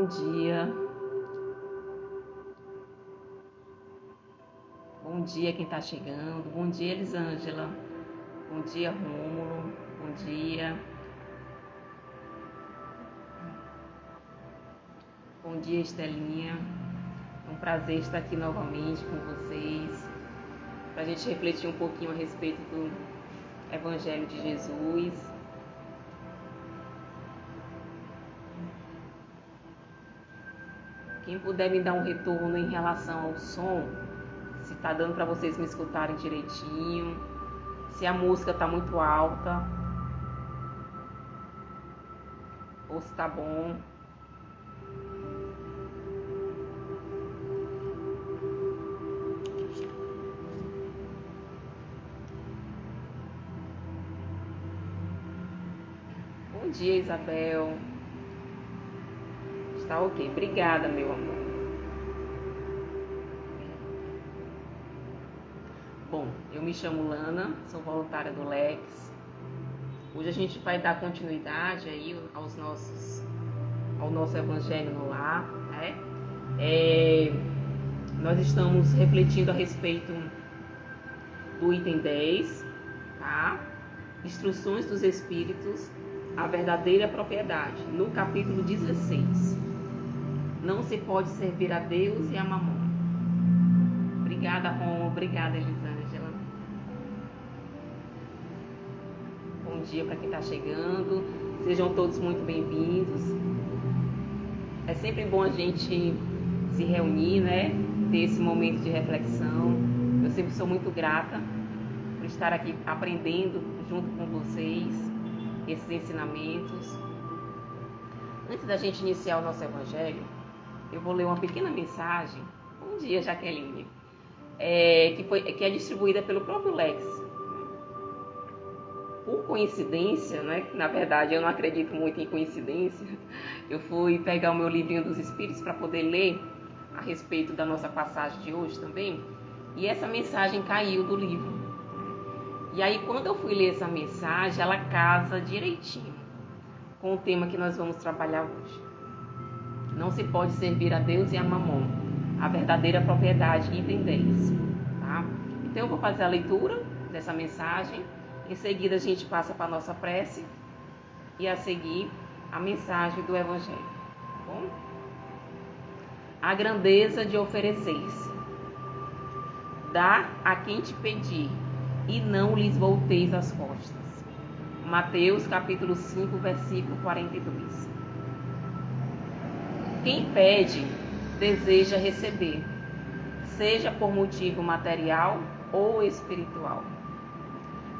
Bom dia. Bom dia quem está chegando. Bom dia, Elisângela. Bom dia, Rômulo. Bom dia. Bom dia, Estelinha. É um prazer estar aqui novamente com vocês, para a gente refletir um pouquinho a respeito do Evangelho de Jesus. Quem puder me dar um retorno em relação ao som, se está dando para vocês me escutarem direitinho, se a música está muito alta, ou se está bom. Bom dia, Isabel. Está ok. Obrigada, meu amor. Bom, eu me chamo Lana, sou voluntária do Lex. Hoje a gente vai dar continuidade aí ao nosso Evangelho no Lar, né? Nós estamos refletindo a respeito do item 10, tá? Instruções dos Espíritos, a verdadeira propriedade, no capítulo 16. Não se pode servir a Deus e a Mamon. Obrigada, Rom. Obrigada, Elisângela. Bom dia para quem está chegando. Sejam todos muito bem-vindos. É sempre bom a gente se reunir, né? Ter esse momento de reflexão. Eu sempre sou muito grata por estar aqui aprendendo junto com vocês esses ensinamentos. Antes da gente iniciar o nosso Evangelho, eu vou ler uma pequena mensagem. Bom dia, Jaqueline. Que é distribuída pelo próprio Lex. Por coincidência, né? Na verdade, eu não acredito muito em coincidência. Eu fui pegar o meu livrinho dos Espíritos para poder ler a respeito da nossa passagem de hoje também. E essa mensagem caiu do livro. E aí, quando eu fui ler essa mensagem, ela casa direitinho com o tema que nós vamos trabalhar hoje. Não se pode servir a Deus e a Mamon, a verdadeira propriedade, item 10. Tá? Então eu vou fazer a leitura dessa mensagem. Em seguida a gente passa para a nossa prece e a seguir a mensagem do Evangelho. Tá bom? A grandeza de oferecer-se. Dá a quem te pedir e não lhes volteis as costas. Mateus capítulo 5, versículo 42. Quem pede, deseja receber, seja por motivo material ou espiritual.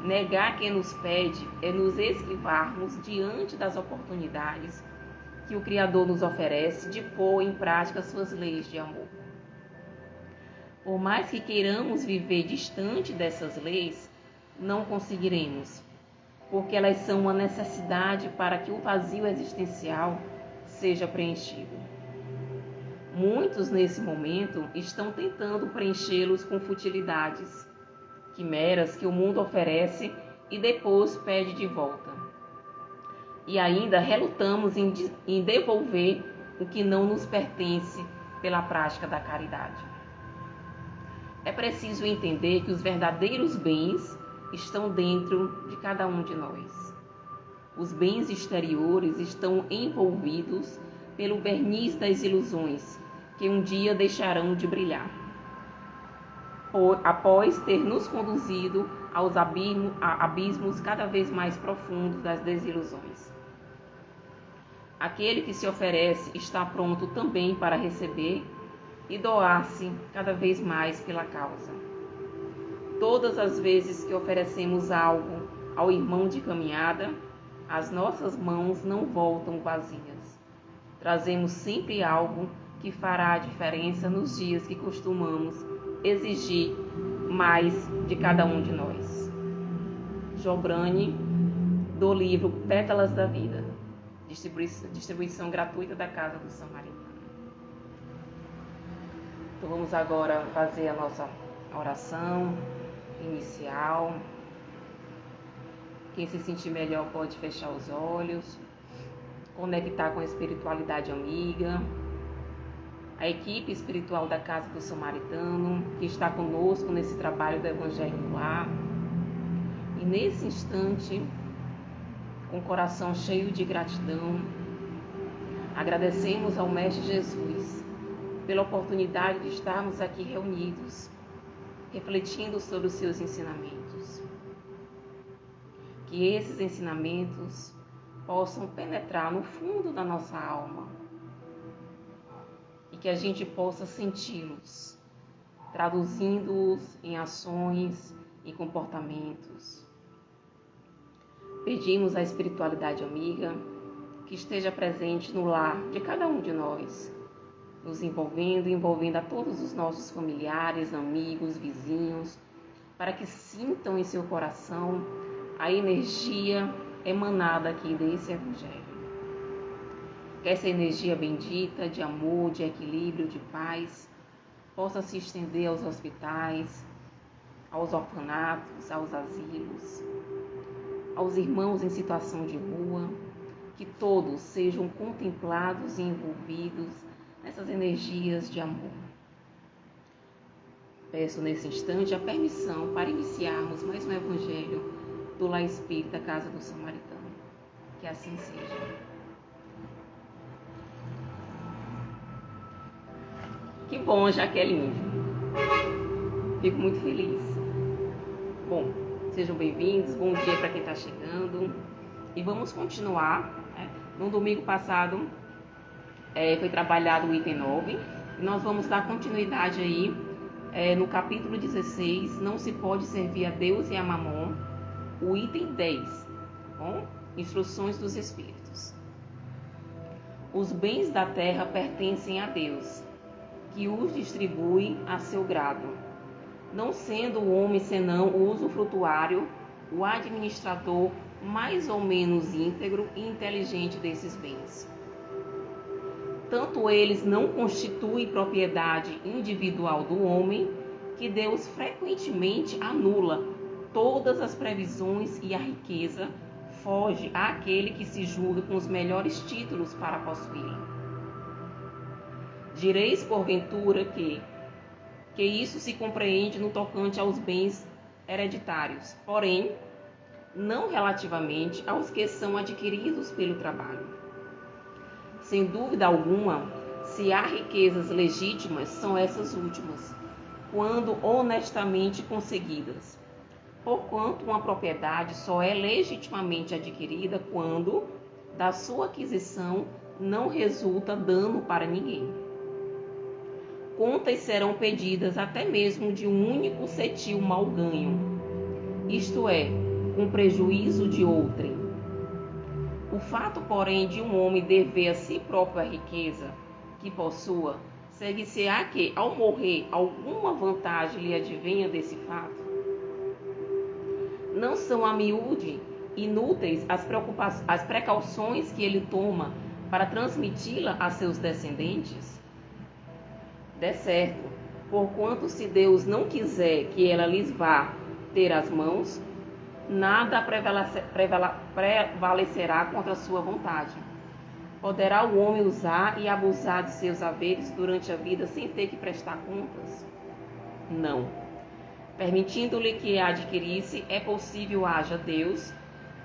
Negar quem nos pede é nos esquivarmos diante das oportunidades que o Criador nos oferece de pôr em prática suas leis de amor. Por mais que queiramos viver distante dessas leis, não conseguiremos, porque elas são uma necessidade para que o vazio existencial seja preenchido. Muitos, nesse momento, estão tentando preenchê-los com futilidades, quimeras que o mundo oferece e depois pede de volta. E ainda relutamos em devolver o que não nos pertence pela prática da caridade. É preciso entender que os verdadeiros bens estão dentro de cada um de nós. Os bens exteriores estão envolvidos pelo verniz das ilusões, que um dia deixarão de brilhar, após ter nos conduzido aos abismos cada vez mais profundos das desilusões. Aquele que se oferece está pronto também para receber e doar-se cada vez mais pela causa. Todas as vezes que oferecemos algo ao irmão de caminhada, as nossas mãos não voltam vazias. Trazemos sempre algo que fará a diferença nos dias que costumamos exigir mais de cada um de nós. Jobrani, do livro Pétalas da Vida, distribuição gratuita da Casa do Samaritano. Então vamos agora fazer a nossa oração inicial. Quem se sentir melhor pode fechar os olhos. conectar com a espiritualidade amiga, a equipe espiritual da Casa do Samaritano, que está conosco nesse trabalho do Evangelho no Lar. E nesse instante, com o coração cheio de gratidão, agradecemos ao Mestre Jesus pela oportunidade de estarmos aqui reunidos, refletindo sobre os seus ensinamentos. Que esses ensinamentos possam penetrar no fundo da nossa alma e que a gente possa senti-los, traduzindo-os em ações e comportamentos. Pedimos à espiritualidade amiga que esteja presente no lar de cada um de nós, nos envolvendo a todos os nossos familiares, amigos, vizinhos, para que sintam em seu coração a energia emanada aqui desse Evangelho. Que essa energia bendita de amor, de equilíbrio, de paz, possa se estender aos hospitais, aos orfanatos, aos asilos, aos irmãos em situação de rua, que todos sejam contemplados e envolvidos nessas energias de amor. Peço nesse instante a permissão para iniciarmos mais um Evangelho do Lar Espírita Casa do Samaritano. Que assim seja. Que bom, Jaqueline. Fico muito feliz. Bom, sejam bem-vindos, bom dia para quem está chegando. E vamos continuar. No domingo passado foi trabalhado o item 9. E nós vamos dar continuidade aí no capítulo 16, Não se pode servir a Deus e a Mamon, o item 10, bom? Instruções dos Espíritos. Os bens da terra pertencem a Deus, que os distribui a seu grado, não sendo o homem senão o usufrutuário, o administrador mais ou menos íntegro e inteligente desses bens. Tanto eles não constituem propriedade individual do homem, que Deus frequentemente anula todas as previsões e a riqueza foge àquele que se julga com os melhores títulos para possuí-la. Direis, porventura, que isso se compreende no tocante aos bens hereditários, porém, não relativamente aos que são adquiridos pelo trabalho. Sem dúvida alguma, se há riquezas legítimas, são essas últimas, quando honestamente conseguidas. Porquanto uma propriedade só é legitimamente adquirida quando, da sua aquisição, não resulta dano para ninguém. Contas serão pedidas até mesmo de um único cetil mal ganho, isto é, com prejuízo de outrem. O fato, porém, de um homem dever a si próprio a riqueza que possua, segue-se-á que, ao morrer, alguma vantagem lhe advenha desse fato? Não são a miúde inúteis as precauções que ele toma para transmiti-la a seus descendentes? De certo, porquanto se Deus não quiser que ela lhes vá ter as mãos, nada prevalecerá contra a sua vontade. Poderá o homem usar e abusar de seus haveres durante a vida sem ter que prestar contas? Não. Permitindo-lhe que a adquirisse, é possível haja Deus,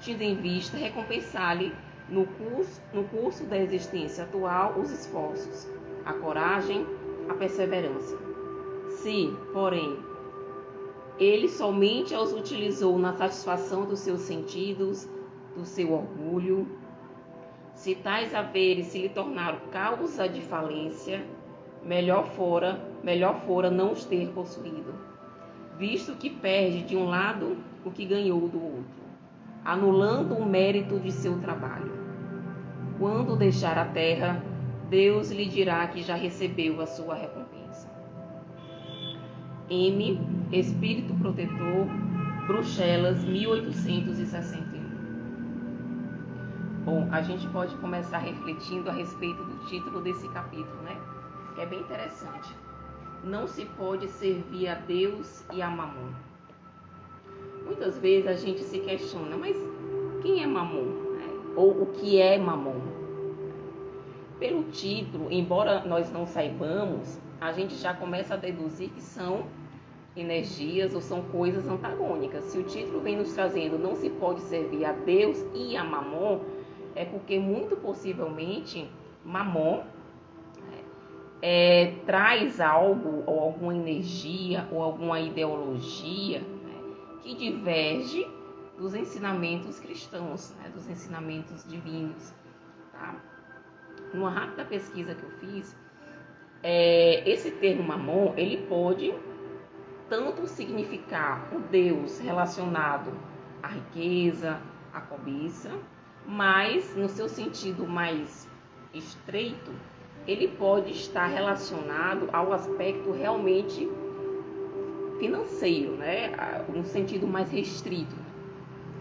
tendo em vista recompensar-lhe no curso da existência atual os esforços, a coragem, a perseverança. Se, porém, ele somente os utilizou na satisfação dos seus sentidos, do seu orgulho, se tais haveres se lhe tornaram causa de falência, melhor fora não os ter possuído, visto que perde de um lado o que ganhou do outro, anulando o mérito de seu trabalho. Quando deixar a terra, Deus lhe dirá que já recebeu a sua recompensa. M. Espírito Protetor, Bruxelas, 1861. Bom, a gente pode começar refletindo a respeito do título desse capítulo, né? Que é bem interessante. Não se pode servir a Deus e a Mamon. Muitas vezes a gente se questiona, mas quem é Mamon? Ou o que é Mamon? Pelo título, embora nós não saibamos, a gente já começa a deduzir que são energias ou são coisas antagônicas. Se o título vem nos trazendo não se pode servir a Deus e a Mamon, é porque muito possivelmente Mamon traz algo ou alguma energia ou alguma ideologia, que diverge dos ensinamentos cristãos, dos ensinamentos divinos. Tá? Numa rápida pesquisa que eu fiz, esse termo Mamon, ele pode tanto significar o Deus relacionado à riqueza, à cobiça, mas no seu sentido mais estreito, ele pode estar relacionado ao aspecto realmente financeiro, no sentido mais restrito.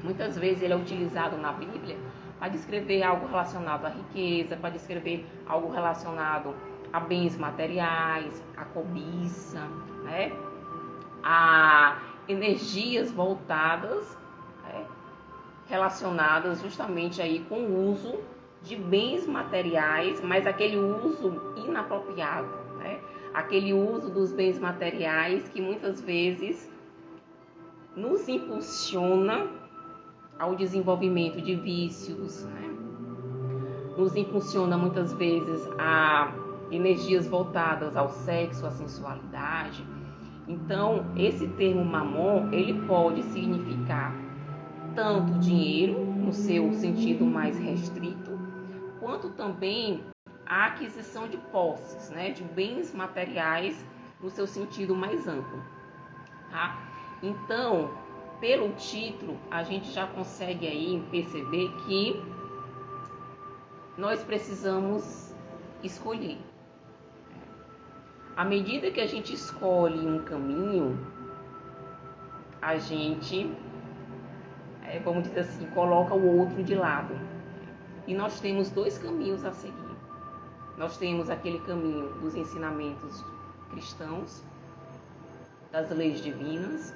Muitas vezes ele é utilizado na Bíblia para descrever algo relacionado à riqueza, para descrever algo relacionado a bens materiais, a cobiça, a energias voltadas, relacionadas justamente aí com o uso de bens materiais, mas aquele uso inapropriado, aquele uso dos bens materiais que muitas vezes nos impulsiona ao desenvolvimento de vícios, nos impulsiona muitas vezes a energias voltadas ao sexo, à sensualidade. Então, esse termo Mamon, ele pode significar tanto dinheiro, no seu sentido mais restrito, quanto também a aquisição de posses, de bens materiais, no seu sentido mais amplo. Tá? Então, pelo título, a gente já consegue aí perceber que nós precisamos escolher. À medida que a gente escolhe um caminho, a gente, vamos dizer assim, coloca o outro de lado. E nós temos dois caminhos a seguir. Nós temos aquele caminho dos ensinamentos cristãos, das leis divinas,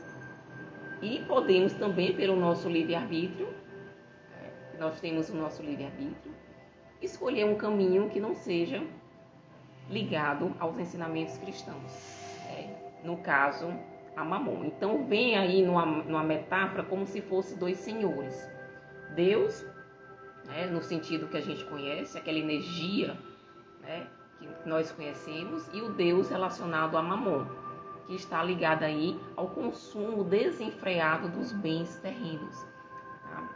e podemos também, pelo nosso livre-arbítrio, nós temos o nosso livre-arbítrio, escolher um caminho que não seja ligado aos ensinamentos cristãos, no caso, a Mamon. Então, vem aí numa metáfora como se fosse dois senhores. Deus, no sentido que a gente conhece, aquela energia, que nós conhecemos, e o Deus relacionado a Mamon, que está ligado aí ao consumo desenfreado dos bens terrenos. Tá?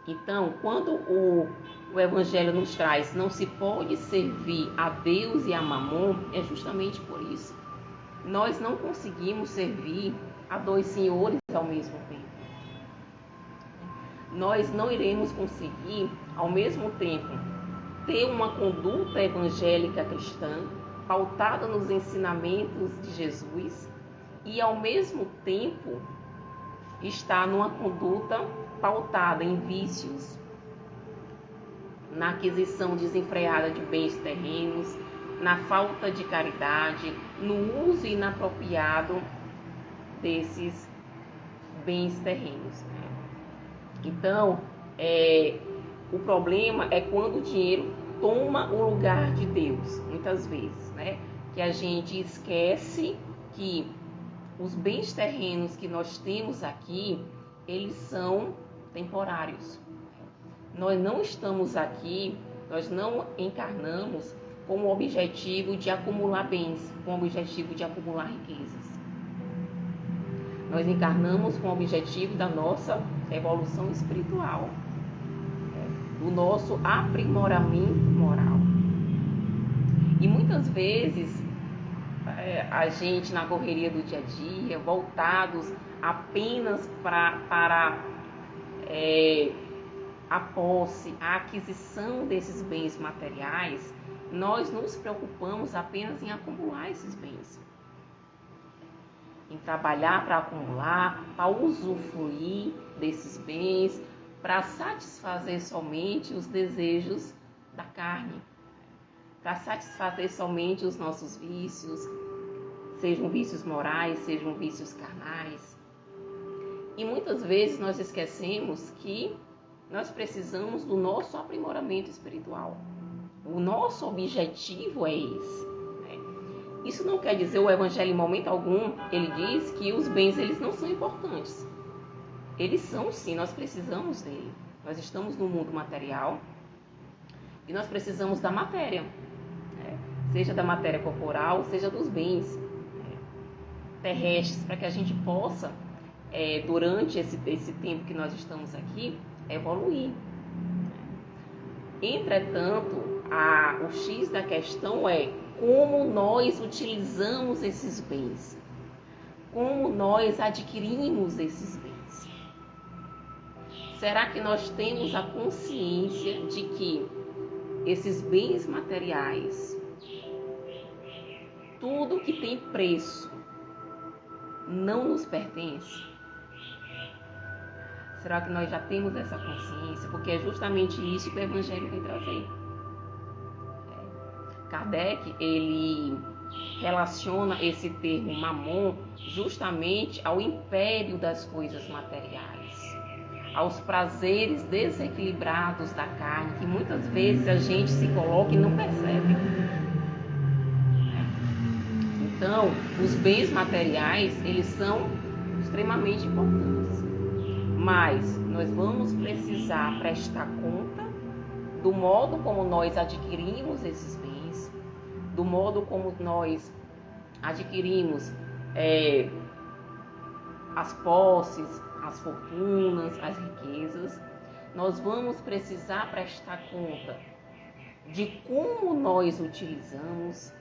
Então, quando o Evangelho nos traz não se pode servir a Deus e a Mamon, é justamente por isso. Nós não conseguimos servir a dois senhores ao mesmo tempo. Nós não iremos conseguir, ao mesmo tempo, ter uma conduta evangélica cristã pautada nos ensinamentos de Jesus e, ao mesmo tempo, estar numa conduta pautada em vícios, na aquisição desenfreada de bens terrenos, na falta de caridade, no uso inapropriado desses bens terrenos. Então, o problema é quando o dinheiro toma o lugar de Deus, muitas vezes, que a gente esquece que os bens terrenos que nós temos aqui, eles são temporários. Nós não estamos aqui, nós não encarnamos com o objetivo de acumular bens, com o objetivo de acumular riquezas. Nós encarnamos com o objetivo da nossa evolução espiritual, do nosso aprimoramento moral. E muitas vezes a gente, na correria do dia a dia, voltados apenas para a posse, a aquisição desses bens materiais, nós nos preocupamos apenas em acumular esses bens, em trabalhar para acumular, para usufruir desses bens, para satisfazer somente os desejos da carne, para satisfazer somente os nossos vícios, sejam vícios morais, sejam vícios carnais. E muitas vezes nós esquecemos que nós precisamos do nosso aprimoramento espiritual. O nosso objetivo é esse. Né? Isso não quer dizer, o Evangelho em momento algum, ele diz que os bens eles não são importantes. Eles são sim, nós precisamos dele. Nós estamos no mundo material e nós precisamos da matéria. Né? Seja da matéria corporal, seja dos bens terrestres, para que a gente possa, durante esse tempo que nós estamos aqui, evoluir. Entretanto, o X da questão é como nós utilizamos esses bens, como nós adquirimos esses bens. Será que nós temos a consciência de que esses bens materiais, tudo que tem preço, não nos pertence? Será que nós já temos essa consciência? Porque é justamente isso que o Evangelho vem trazer. Kardec, ele relaciona esse termo mamon justamente ao império das coisas materiais, aos prazeres desequilibrados da carne, que muitas vezes a gente se coloca e não percebe. Então, os bens materiais, eles são extremamente importantes, mas nós vamos precisar prestar conta do modo como nós adquirimos esses bens, do modo como nós adquirimos as posses, as fortunas, as riquezas. Nós vamos precisar prestar conta de como nós utilizamos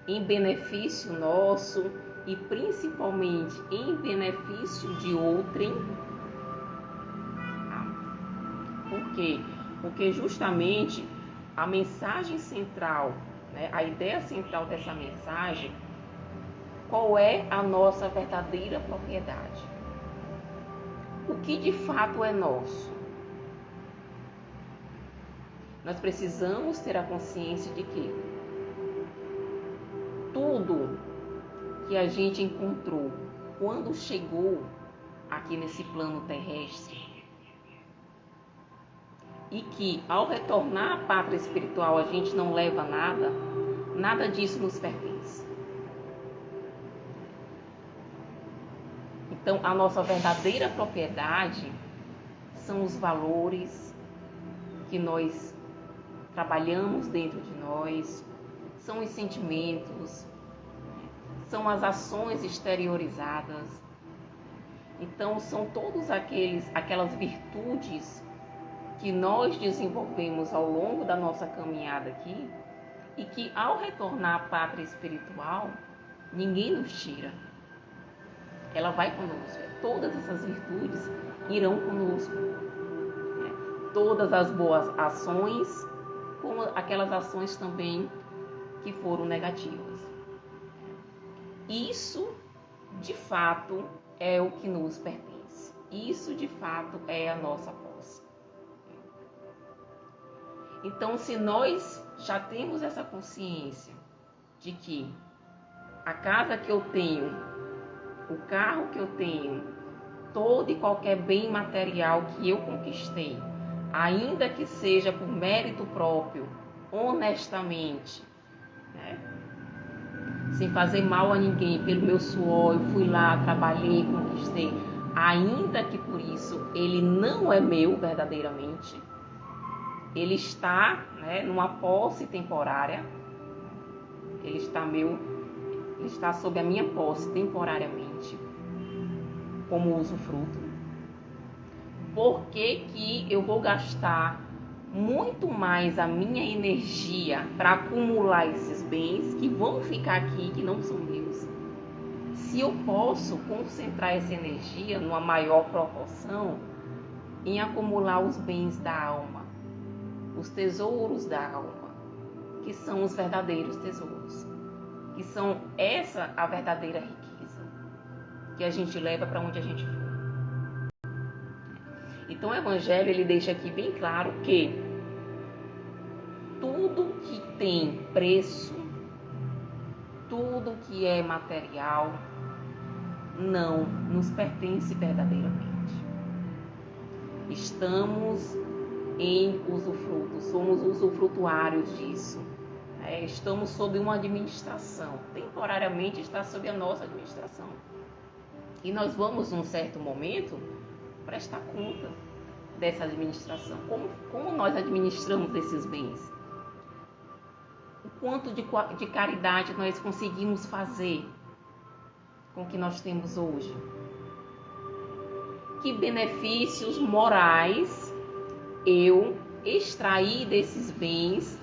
em benefício nosso e principalmente em benefício de outrem. Por quê? Porque justamente a mensagem central, a ideia central dessa mensagem, qual é a nossa verdadeira propriedade? O que de fato é nosso? Nós precisamos ter a consciência de que tudo que a gente encontrou quando chegou aqui nesse plano terrestre, e que ao retornar à pátria espiritual a gente não leva nada, nada disso nos pertence. Então, a nossa verdadeira propriedade são os valores que nós trabalhamos dentro de nós, são os sentimentos, são as ações exteriorizadas. Então, são todos aquelas virtudes que nós desenvolvemos ao longo da nossa caminhada aqui e que ao retornar à pátria espiritual, ninguém nos tira. Ela vai conosco. Todas essas virtudes irão conosco. Todas as boas ações, como aquelas ações também que foram negativas. Isso, de fato, é o que nos pertence. Isso, de fato, é a nossa posse. Então, se nós já temos essa consciência de que a casa que eu tenho, o carro que eu tenho, todo e qualquer bem material que eu conquistei, ainda que seja por mérito próprio, honestamente, sem fazer mal a ninguém, pelo meu suor, eu fui lá, trabalhei, conquistei, ainda que por isso ele não é meu verdadeiramente, ele está numa posse temporária, ele está sob a minha posse temporariamente, como usufruto. Por que eu vou gastar muito mais a minha energia para acumular esses bens que vão ficar aqui, que não são meus, se eu posso concentrar essa energia numa maior proporção em acumular os bens da alma, os tesouros da alma, que são os verdadeiros tesouros, que são essa a verdadeira riqueza que a gente leva para onde a gente for. Então o Evangelho ele deixa aqui bem claro que tudo que tem preço, tudo que é material, não nos pertence verdadeiramente. Estamos em usufruto, somos usufrutuários disso. Estamos sob uma administração, temporariamente está sob a nossa administração. E nós vamos, num certo momento, prestar conta dessa administração. Como nós administramos esses bens? O quanto de caridade nós conseguimos fazer com o que nós temos hoje? Que benefícios morais eu extraí desses bens,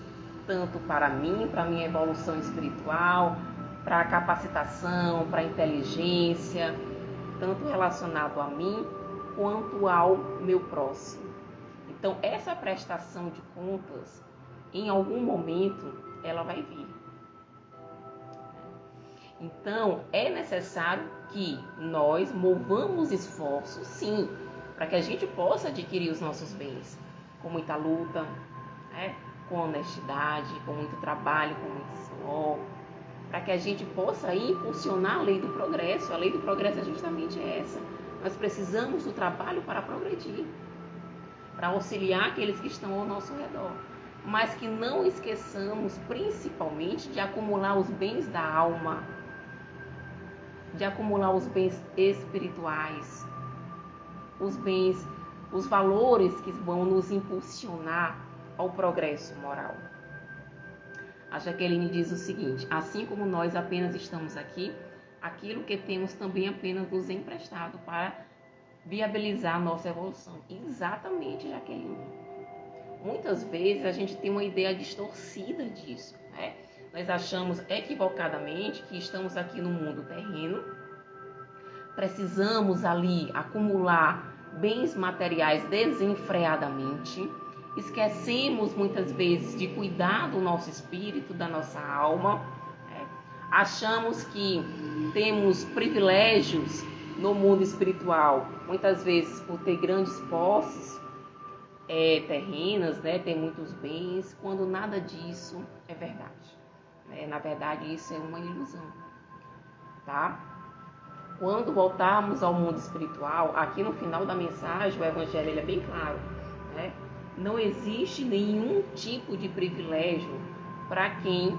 tanto para mim, para a minha evolução espiritual, para a capacitação, para a inteligência, tanto relacionado a mim quanto ao meu próximo. Então, essa prestação de contas, em algum momento, ela vai vir. Então, é necessário que nós movamos esforços, sim, para que a gente possa adquirir os nossos bens, com muita luta, com honestidade, com muito trabalho, com muito suor, para que a gente possa impulsionar a lei do progresso. A lei do progresso é justamente essa. Nós precisamos do trabalho para progredir, para auxiliar aqueles que estão ao nosso redor. Mas que não esqueçamos, principalmente, de acumular os bens da alma, de acumular os bens espirituais, os bens, os valores que vão nos impulsionar ao progresso moral. A Jaqueline diz o seguinte: assim como nós apenas estamos aqui, aquilo que temos também apenas nos é emprestado para viabilizar a nossa evolução. Exatamente, Jaqueline. Muitas vezes a gente tem uma ideia distorcida disso, Nós achamos equivocadamente que estamos aqui no mundo terreno, precisamos ali acumular bens materiais desenfreadamente, esquecemos muitas vezes de cuidar do nosso espírito, da nossa alma, achamos que temos privilégios no mundo espiritual, muitas vezes por ter grandes posses terrenas, ter muitos bens, quando nada disso é verdade. Na verdade, isso é uma ilusão, tá? Quando voltarmos ao mundo espiritual, aqui no final da mensagem, o Evangelho ele é bem claro, Não existe nenhum tipo de privilégio para quem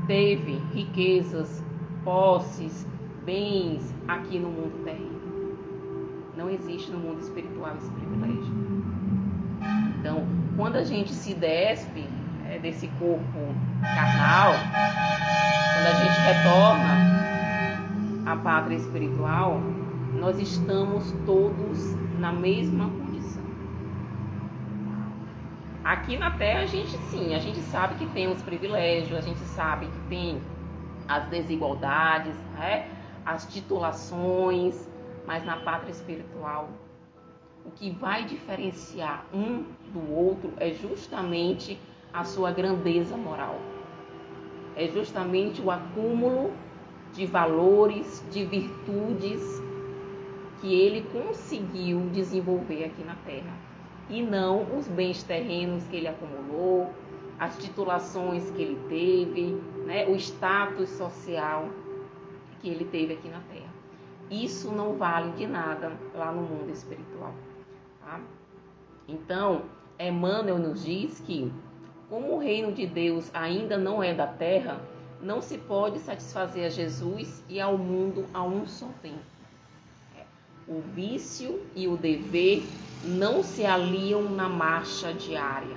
teve riquezas, posses, bens aqui no mundo terreno. Não existe no mundo espiritual esse privilégio. Então, quando a gente se despe desse corpo carnal, quando a gente retorna à pátria espiritual, nós estamos todos na mesma condição. Aqui na Terra, a gente sabe que tem os privilégios, a gente sabe que tem as desigualdades, as titulações, mas na pátria espiritual, o que vai diferenciar um do outro é justamente a sua grandeza moral. É justamente o acúmulo de valores, de virtudes que ele conseguiu desenvolver aqui na Terra. E não os bens terrenos que ele acumulou, as titulações que ele teve, o status social que ele teve aqui na Terra. Isso não vale de nada lá no mundo espiritual. Tá? Então, Emmanuel nos diz que, como o reino de Deus ainda não é da terra, não se pode satisfazer a Jesus e ao mundo a um só tempo. O vício e o dever não se aliam na marcha diária.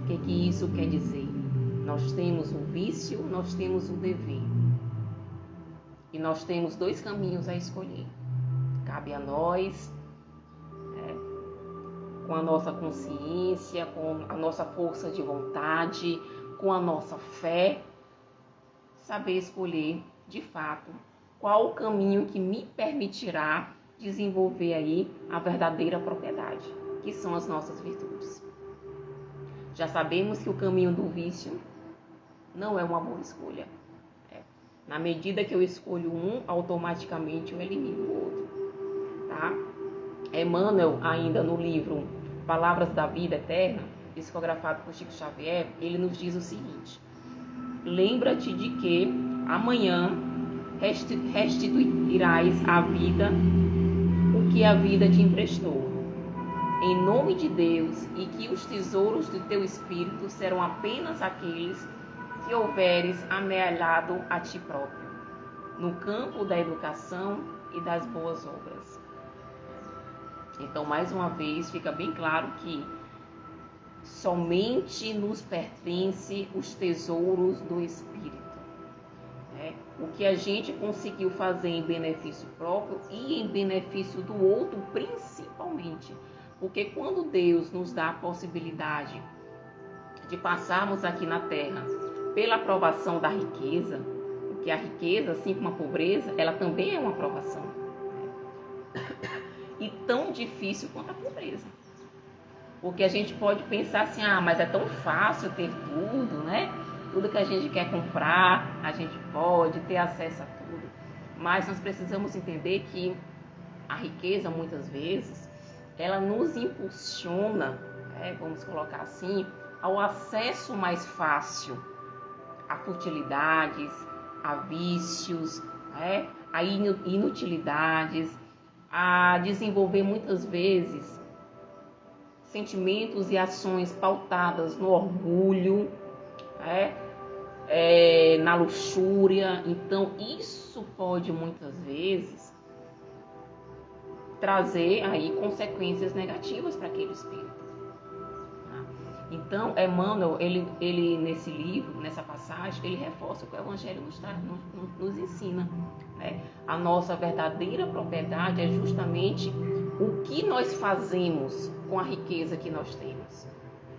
O que isso quer dizer? Nós temos o vício, nós temos o dever. E nós temos dois caminhos a escolher. Cabe a nós, com a nossa consciência, com a nossa força de vontade, com a nossa fé, saber escolher, de fato, qual o caminho que me permitirá desenvolver aí a verdadeira propriedade, que são as nossas virtudes. Já sabemos que o caminho do vício não é uma boa escolha. Na medida que eu escolho um, automaticamente eu elimino o outro. Tá? Emmanuel, ainda no livro Palavras da Vida Eterna, psicografado por Chico Xavier, ele nos diz o seguinte: lembra-te de que amanhã restituirás à vida o que a vida te emprestou. em nome de Deus, e que os tesouros do teu espírito serão apenas aqueles que houveres amealhado a ti próprio, no campo da educação e das boas obras. Então, mais uma vez, fica bem claro que somente nos pertence os tesouros do Espírito. O que a gente conseguiu fazer em benefício próprio e em benefício do outro, principalmente. Porque quando Deus nos dá a possibilidade de passarmos aqui na Terra pela aprovação da riqueza, porque a riqueza, assim como a pobreza, ela também é uma aprovação. E tão difícil quanto a pobreza. Porque a gente pode pensar assim, mas é tão fácil ter tudo, né? Tudo que a gente quer comprar, a gente pode ter acesso a tudo. Mas nós precisamos entender que a riqueza, muitas vezes, ela nos impulsiona, vamos colocar assim, ao acesso mais fácil a futilidades, a vícios, a inutilidades, a desenvolver muitas vezes sentimentos e ações pautadas no orgulho, na luxúria. Então isso pode muitas vezes trazer aí consequências negativas para aquele espírito. Então Emmanuel, ele nesse livro, nessa passagem, ele reforça o que o Evangelho nos ensina. A nossa verdadeira propriedade é justamente o que nós fazemos com a riqueza que nós temos.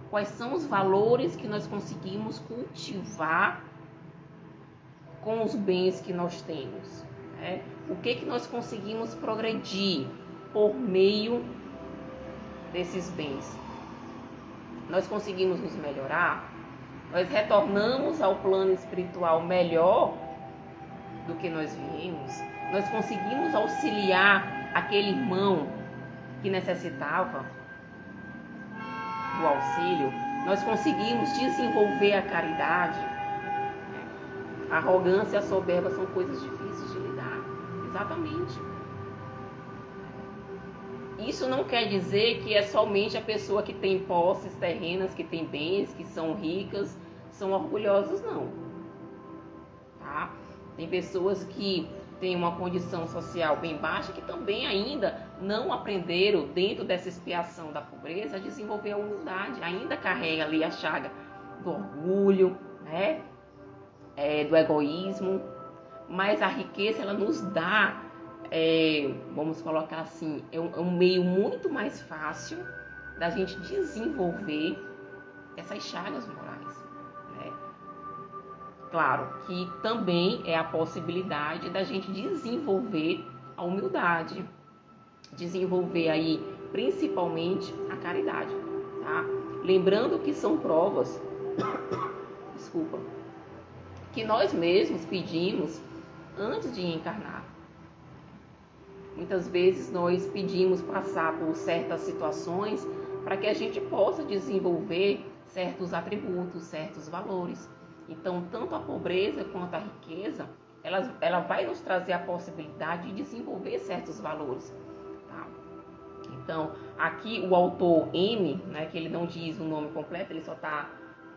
Quais são os valores que nós conseguimos cultivar com os bens que nós temos? O que nós conseguimos progredir por meio desses bens? Nós conseguimos nos melhorar? Nós retornamos ao plano espiritual melhor do que nós viemos? Nós conseguimos auxiliar aquele irmão que necessitava do auxílio? Nós conseguimos desenvolver a caridade? A arrogância e a soberba são coisas difíceis de lidar. Exatamente. Isso não quer dizer que é somente a pessoa que tem posses terrenas, que tem bens, que são ricas, são orgulhosas, não. Tá? Tem pessoas que têm uma condição social bem baixa que também ainda não aprenderam, dentro dessa expiação da pobreza, a desenvolver a humildade. Ainda carrega ali a chaga do orgulho, do egoísmo. Mas a riqueza, ela nos dá, vamos colocar assim, é um meio muito mais fácil da gente desenvolver essas chagas morais. Claro que também é a possibilidade da gente desenvolver a humildade, desenvolver aí principalmente a caridade, tá? Lembrando que são provas, que nós mesmos pedimos antes de encarnar. Muitas vezes nós pedimos passar por certas situações para que a gente possa desenvolver certos atributos, certos valores. Então, tanto a pobreza quanto a riqueza, ela vai nos trazer a possibilidade de desenvolver certos valores. Tá? Então, aqui o autor M, que ele não diz o nome completo, ele só está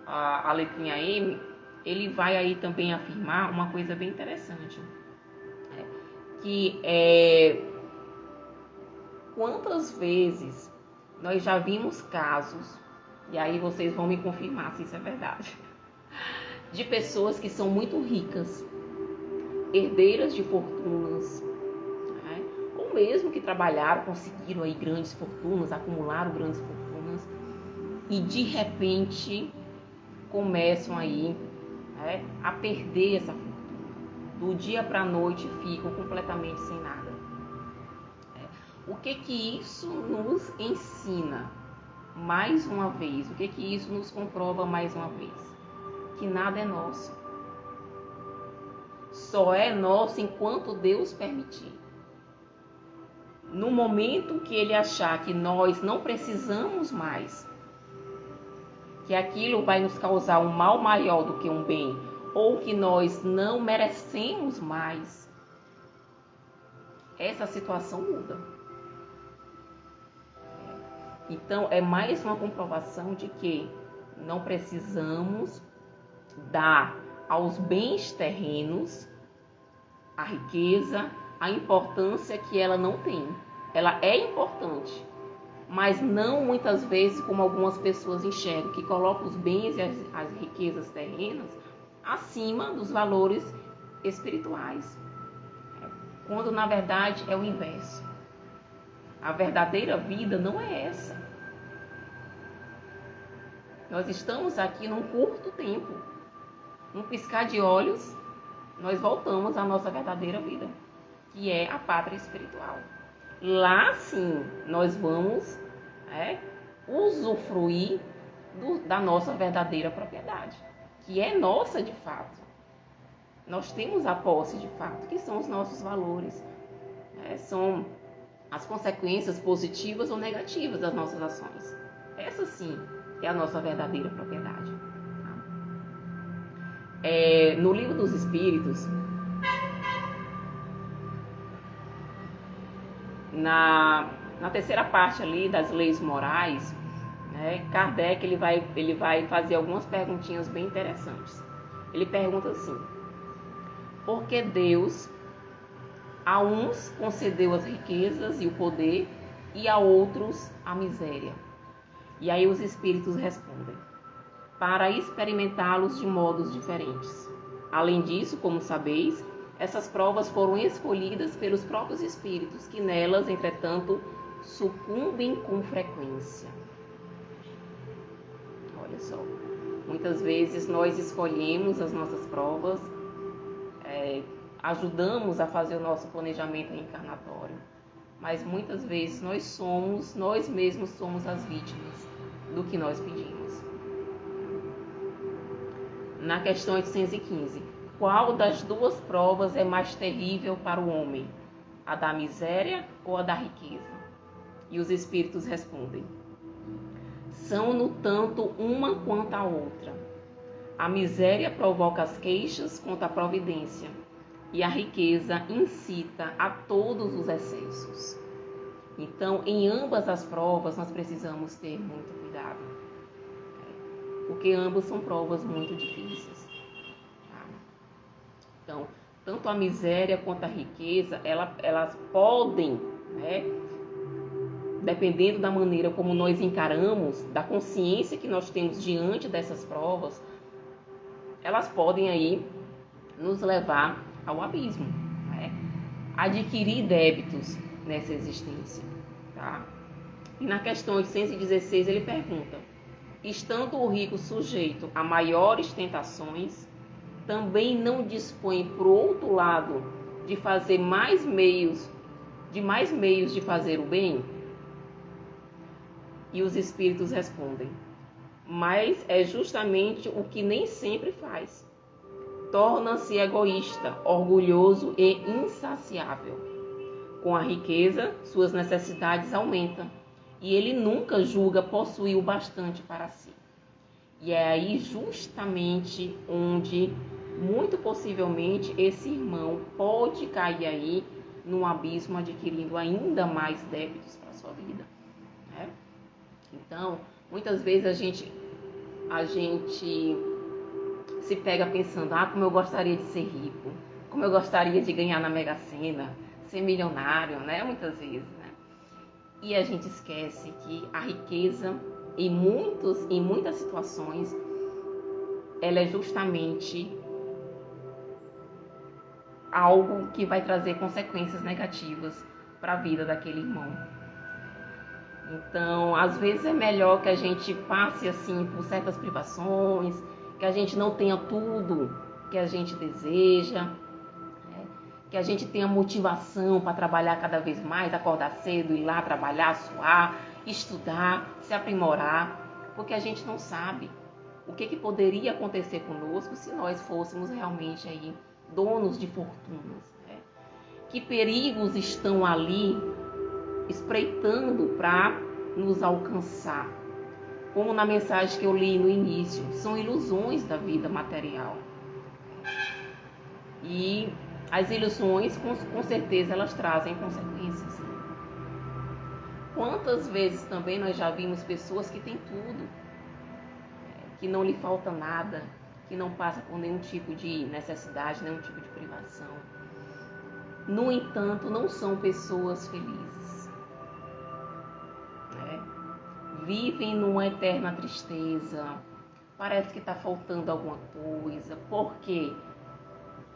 a letrinha M, ele vai aí também afirmar uma coisa bem interessante. Que quantas vezes nós já vimos casos, e aí vocês vão me confirmar se isso é verdade, de pessoas que são muito ricas, herdeiras de fortunas, ou mesmo que trabalharam, conseguiram aí grandes fortunas, acumularam grandes fortunas, e de repente começam aí a perder essa fortuna. Do dia para a noite ficam completamente sem nada. O que isso nos ensina mais uma vez? O que isso nos comprova mais uma vez? Que nada é nosso. Só é nosso enquanto Deus permitir. No momento que Ele achar que nós não precisamos mais, que aquilo vai nos causar um mal maior do que um bem, ou que nós não merecemos mais, essa situação muda. Então, é mais uma comprovação de que não precisamos dar aos bens terrenos a riqueza, a importância que ela não tem. Ela é importante, mas não muitas vezes como algumas pessoas enxergam, que colocam os bens e as riquezas terrenas acima dos valores espirituais, quando na verdade é o inverso. A verdadeira vida não é essa. Nós estamos aqui num curto tempo. Num piscar de olhos, nós voltamos à nossa verdadeira vida, que é a pátria espiritual. Lá sim, nós vamos usufruir da nossa verdadeira propriedade, que é nossa de fato. Nós temos a posse de fato, que são os nossos valores. São as consequências positivas ou negativas das nossas ações. Essa sim é a nossa verdadeira propriedade. No Livro dos Espíritos, na terceira parte ali das leis morais, Kardec ele vai fazer algumas perguntinhas bem interessantes. Ele pergunta assim: por que Deus a uns concedeu as riquezas e o poder e a outros a miséria? E aí os espíritos respondem: para experimentá-los de modos diferentes. Além disso, como sabeis, essas provas foram escolhidas pelos próprios espíritos, que nelas, entretanto, sucumbem com frequência. Olha só, muitas vezes nós escolhemos as nossas provas, ajudamos a fazer o nosso planejamento reencarnatório, mas muitas vezes nós mesmos somos as vítimas do que nós pedimos. Na questão 815, qual das duas provas é mais terrível para o homem? A da miséria ou a da riqueza? E os espíritos respondem: são, no tanto, uma quanto a outra. A miséria provoca as queixas contra a providência, e a riqueza incita a todos os excessos. Então, em ambas as provas, nós precisamos ter muito cuidado, porque ambas são provas muito difíceis. Então, tanto a miséria quanto a riqueza, elas podem, dependendo da maneira como nós encaramos, da consciência que nós temos diante dessas provas, elas podem aí nos levar ao abismo, adquirir débitos nessa existência. Tá? E na questão 816 ele pergunta: estando o rico sujeito a maiores tentações, também não dispõe, por outro lado, de fazer mais meios de fazer o bem? E os espíritos respondem: mas é justamente o que nem sempre faz. Torna-se egoísta, orgulhoso e insaciável. Com a riqueza, suas necessidades aumentam, e ele nunca julga possuir o bastante para si. E é aí justamente onde, muito possivelmente, esse irmão pode cair aí num abismo, adquirindo ainda mais débitos para a sua vida. Então, muitas vezes a gente se pega pensando: como eu gostaria de ser rico, como eu gostaria de ganhar na Mega Sena, ser milionário, muitas vezes, E a gente esquece que a riqueza, em muitas situações, ela é justamente algo que vai trazer consequências negativas para a vida daquele irmão. Então, às vezes é melhor que a gente passe assim por certas privações, que a gente não tenha tudo que a gente deseja, que a gente tenha motivação para trabalhar cada vez mais, acordar cedo, ir lá trabalhar, suar, estudar, se aprimorar, porque a gente não sabe o que poderia acontecer conosco se nós fôssemos realmente aí donos de fortunas. Que perigos estão ali espreitando para nos alcançar? Como na mensagem que eu li no início, são ilusões da vida material. E as ilusões, com certeza, elas trazem consequências. Quantas vezes também nós já vimos pessoas que têm tudo, que não lhe falta nada, que não passa por nenhum tipo de necessidade, nenhum tipo de privação. No entanto, não são pessoas felizes. Vivem numa eterna tristeza. Parece que está faltando alguma coisa. Por quê?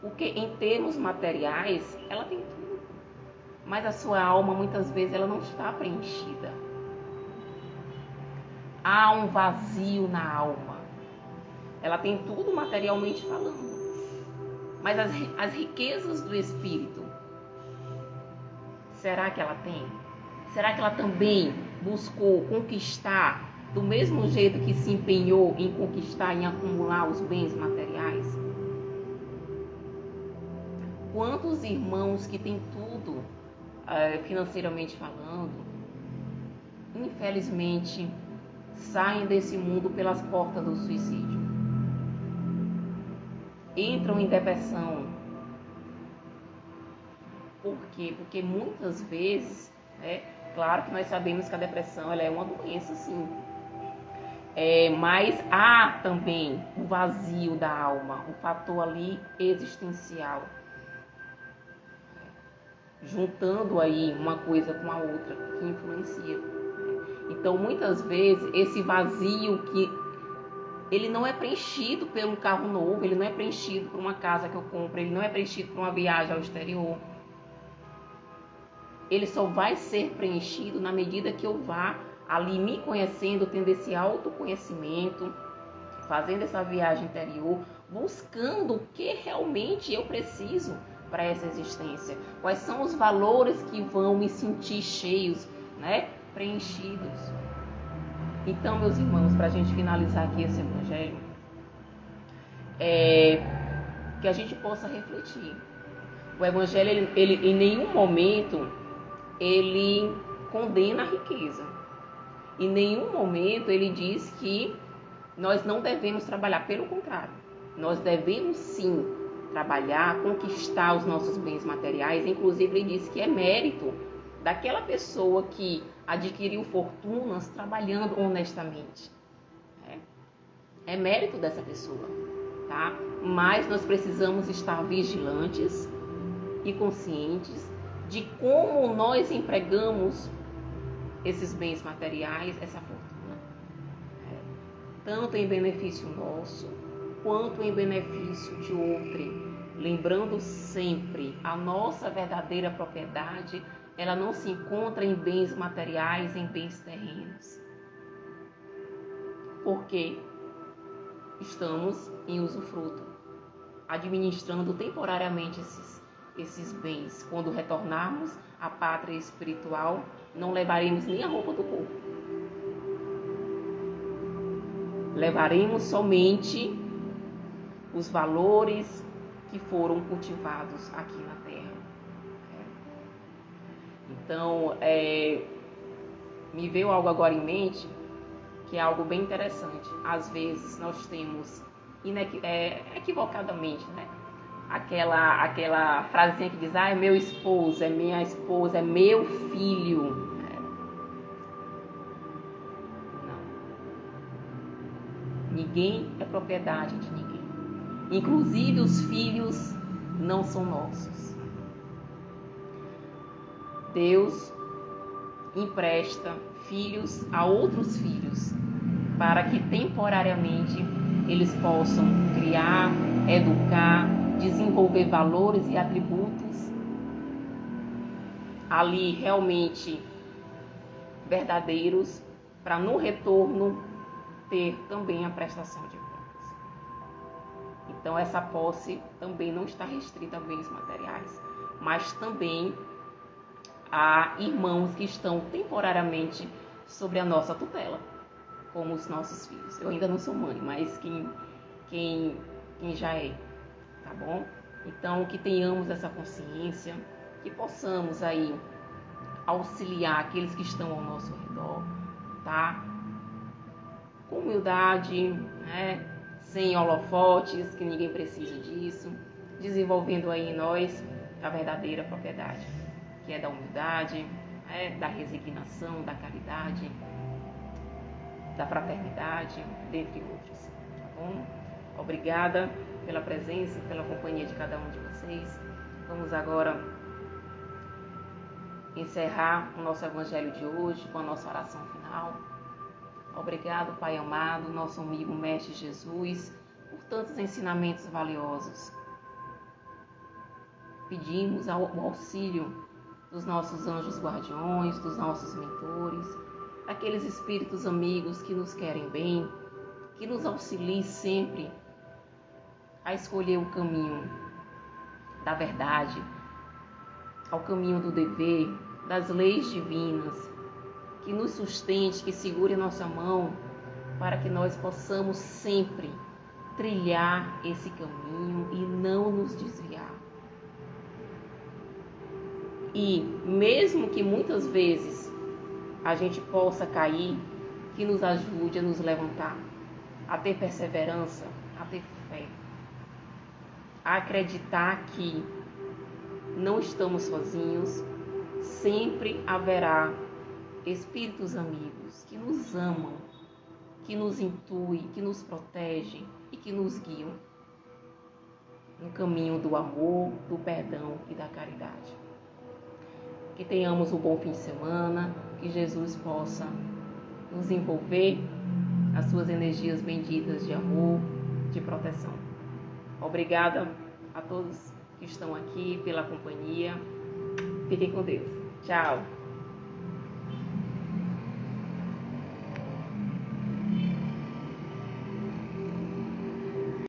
Porque em termos materiais, ela tem tudo. Mas a sua alma, muitas vezes, ela não está preenchida. Há um vazio na alma. Ela tem tudo materialmente falando. Mas as riquezas do espírito, será que ela tem? Será que ela também buscou conquistar do mesmo jeito que se empenhou em conquistar, em acumular os bens materiais? Quantos irmãos que têm tudo, financeiramente falando, infelizmente, saem desse mundo pelas portas do suicídio? Entram em depressão. Por quê? Porque muitas vezes, claro que nós sabemos que a depressão ela é uma doença, sim. Mas há também o vazio da alma, o fator ali existencial. Juntando aí uma coisa com a outra, que influencia. Então, muitas vezes, esse vazio que ele não é preenchido por um carro novo, ele não é preenchido por uma casa que eu compro, ele não é preenchido por uma viagem ao exterior. Ele só vai ser preenchido na medida que eu vá ali me conhecendo, tendo esse autoconhecimento, fazendo essa viagem interior, buscando o que realmente eu preciso para essa existência. Quais são os valores que vão me sentir cheios, preenchidos. Então, meus irmãos, para a gente finalizar aqui esse evangelho, que a gente possa refletir. O evangelho, ele em nenhum momento, ele condena a riqueza. Em nenhum momento ele diz que nós não devemos trabalhar. Pelo contrário, nós devemos sim trabalhar, conquistar os nossos bens materiais. Inclusive ele diz que é mérito daquela pessoa que adquiriu fortunas trabalhando honestamente. É mérito dessa pessoa, tá? Mas nós precisamos estar vigilantes e conscientes de como nós empregamos esses bens materiais, essa fortuna, tanto em benefício nosso quanto em benefício de outrem. Lembrando sempre, a nossa verdadeira propriedade, ela não se encontra em bens materiais, em bens terrenos. Porque estamos em usufruto, administrando temporariamente esses bens. Quando retornarmos à pátria espiritual, não levaremos nem a roupa do corpo. Levaremos somente os valores que foram cultivados aqui na Terra. Então, me veio algo agora em mente, que é algo bem interessante. Às vezes nós temos, equivocadamente, aquela frasezinha que diz, é meu esposo, é minha esposa, é meu filho. Não. Ninguém é propriedade de ninguém. Inclusive os filhos não são nossos. Deus empresta filhos a outros filhos para que temporariamente eles possam criar, educar, desenvolver valores e atributos ali realmente verdadeiros, para no retorno ter também a prestação de contas. Então essa posse também não está restrita a bens materiais, mas também a irmãos que estão temporariamente sobre a nossa tutela, como os nossos filhos. Eu ainda não sou mãe, mas quem já é, tá bom? Então, que tenhamos essa consciência, que possamos aí auxiliar aqueles que estão ao nosso redor, tá? Com humildade, sem holofotes, que ninguém precisa disso, desenvolvendo aí em nós a verdadeira propriedade, que é da humildade, da resignação, da caridade, da fraternidade, dentre outros, tá bom? Obrigada pela presença, pela companhia de cada um de vocês. Vamos agora encerrar o nosso evangelho de hoje com a nossa oração final. Obrigado, Pai amado, nosso amigo Mestre Jesus, por tantos ensinamentos valiosos. Pedimos o auxílio dos nossos anjos guardiões, dos nossos mentores, aqueles espíritos amigos que nos querem bem, que nos auxiliem sempre a escolher o caminho da verdade, ao caminho do dever, das leis divinas, que nos sustente, que segure a nossa mão, para que nós possamos sempre trilhar esse caminho e não nos desviar. E mesmo que muitas vezes a gente possa cair, que nos ajude a nos levantar, a ter perseverança, a ter fé, a acreditar que não estamos sozinhos, sempre haverá espíritos amigos que nos amam, que nos intuem, que nos protegem e que nos guiam no caminho do amor, do perdão e da caridade. Que tenhamos um bom fim de semana, que Jesus possa nos envolver nas suas energias benditas de amor, de proteção. Obrigada a todos que estão aqui pela companhia. Fiquem com Deus. Tchau.